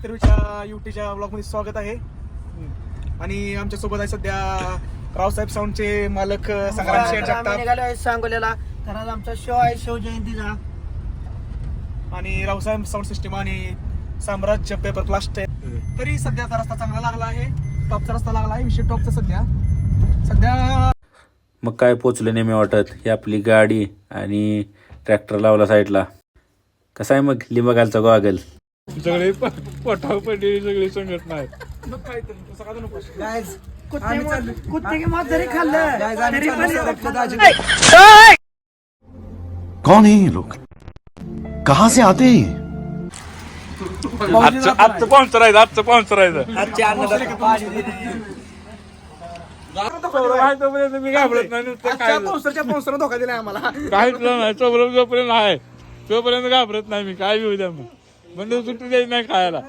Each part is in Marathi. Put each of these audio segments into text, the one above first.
तरुच्या युटीच्या ब्लॉग मध्ये स्वागत आहे. आणि आमच्या सोबत आहे सध्या रावसाहेब साऊंडचे मालक संग्राम शेठ जगताप. निघालोय सांगोल्याला. तर आज आमचा शो आहे शिवजयंतीचा. आणि रावसाहेब साऊंड सिस्टीम आणि साम्राज्य पेपर प्लास्ट. तरी सध्याचा रस्ता चांगला लागला आहे. टॉपचा रस्ता लागला आहे. विषय टॉपचा सध्या मग काय पोचलं नेहमी वाटत. ही आपली गाडी आणि ट्रॅक्टर लावला साईडला. कसा आहे मग लिंबगालचा गॉगल. सगळे पटाव पडलेली सगळी संघटना आहे. मग काय तर सकाळ गाइस कुत्ते के मौत जरी खाल्लं तरी कौन है ये लोग, कहाँ से आते हैं ये? आजचं स्पॉन्सर आहे. आजचं स्पॉन्सर आहे. मी घाबरत नाही. नुसतं काय स्पॉन्सर धोका दिलाय आम्हाला. काहीच नाही. जोपर्यंत आहे तोपर्यंत घाबरत नाही मी. काय घेऊ द्या मग म्हणजे सुट्टी द्यायची नाही खायला.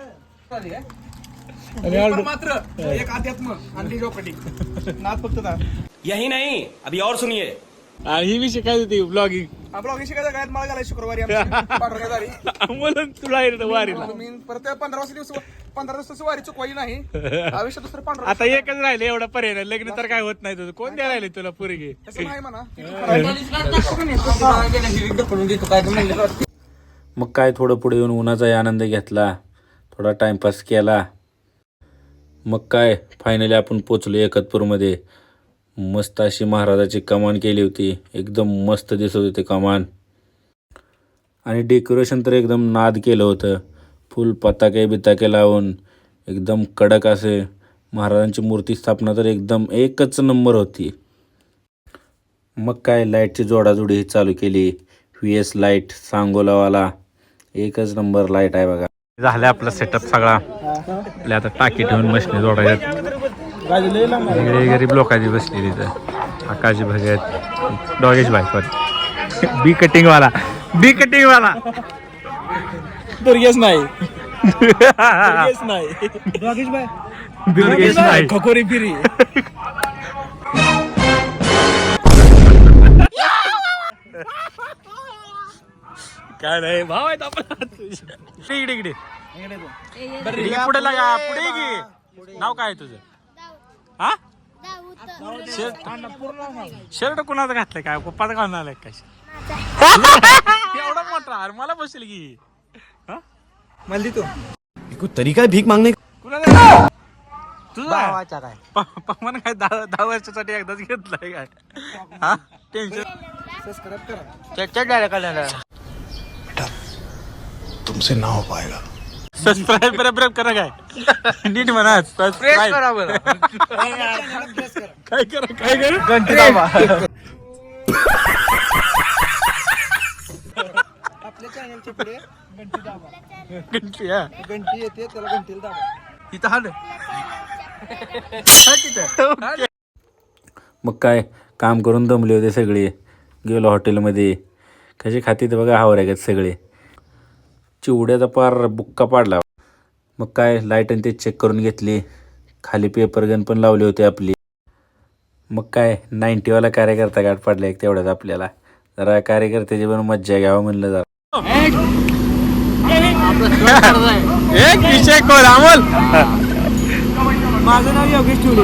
मात्र एक अध्यात्म आणि जोपटी नाद फक्त यही नहीं, अभी और सुनिए. आणि ही विषय काय होती ब्लॉगिंग. ब्लॉगिंग शिकायचं काय मला झालाय शुक्रवारी पाठवण्यात आली. म्हणून तुला येतं वारीला. मी परत 15 दिवस वारी चुकवायची नाही. आयुष्यात दुसरं 15 आता एकच राहिले. एवढा पर्याय नाही. लग्न तर काय होत नाही तुझं. कोण द्यायला राहिले तुला पोरगी. तसं नाही म्हणा. मग काय थोडं पुढे येऊन उन्हाचाही आनंद घेतला. थोडा टाइमपास केला. मग काय फायनली आपण पोचलो एकतपूरमध्ये. मस्त अशी महाराजाची कमान केली होती. एकदम मस्त दिसत होती कमान. आणि डेकोरेशन तर एकदम नाद केलं होतं. फुल पताके बिताके लावून एकदम कडक असे महाराजांची मूर्ती स्थापना तर एकदम एकच नंबर होती. मग काय लाईटची जोडाजोडी चालू केली. VS लाईट सांगोलावाला एकच नंबर लाईट आहे बघा. झालं आपला सेटअप सगळा. आपल्या आता टाकी ठेवून मशनी जोडायच्यात. गरीब लोकांची बसलेली इथं. आकाशी भगत डॉगेश बायकोत बी कटिंग वाला दुर्गेश नाही. दुर्गेश नाही. खकोरी फिरी. काय नाही भाव आहेत आपण. इकडे पुढे लागा. पुढे की नाव काय तुझं. हा शर्ट कुणाचं घातलंय. काय पप्पाचं घालून आलाय काय. एवढा मोठा अरे मला बसेल की. मला तू कोई तरीका है भीक मांगने का? कुणाला तुझं भावाचा काय पप्पानं काय 10 वर्षासाठी एकदाच घेतलाय काय. हा टेन्शन. तुमसे ना हो पाएगा. सबस्क्राईब करा काय. नीट म्हणा. सबस्क्राईब काय करा घंटी दाबा. आपल्या चॅनलच्या पुढे घंटी दाबा. घंटी येते त्याला घंटीला दाबा. इथं हाल. मग काय काम करून दमले होते सगळे. गेलो हॉटेलमध्ये. कसे खाते ते बघा हावऱ्यागत सगळे. चिवड्याचा पार बुक्का पाडला. मग काय लाईट आणि ते चेक करून घेतली. खाली पेपर गन पण लावली होती आपली. मग काय 90वाला कार्यकर्ता गाठ पडला एक तेवढ्याच आपल्याला. जरा कार्यकर्त्याची पण मज्जा घ्यावं म्हणलं जरा. एक विषय कोण अमोल. माझं नाव योगेश ठेवले.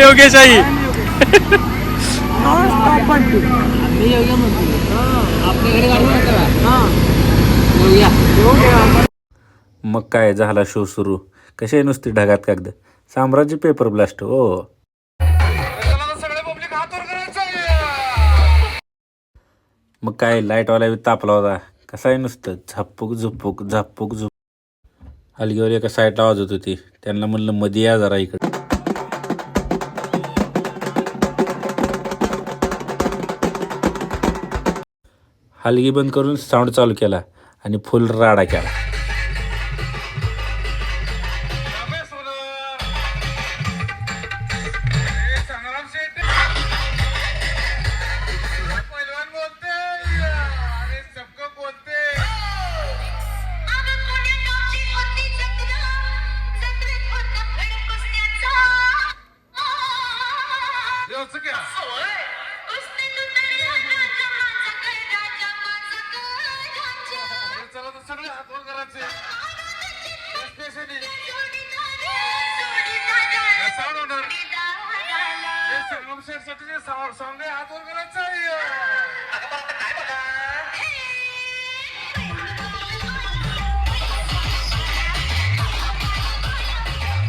योगेश आई. मग काय झाला शो सुरू. कसे नुसती ढगात कागद. साम्राज्य पेपर ब्लास्ट. हो मग काय लाईटवाला तापला होता. कसा आहे नुसतं झापूक झुपूक. हलगीवर एका साईडला वाजत होती. त्यांना म्हणलं मध्ये या जरा इकडं. हलगी बंद करून साऊंड चालू केला आणि फुल राडा केला. चला तर सगळे हात वर करायचे. सॉन्ग आहे हात वर करायचा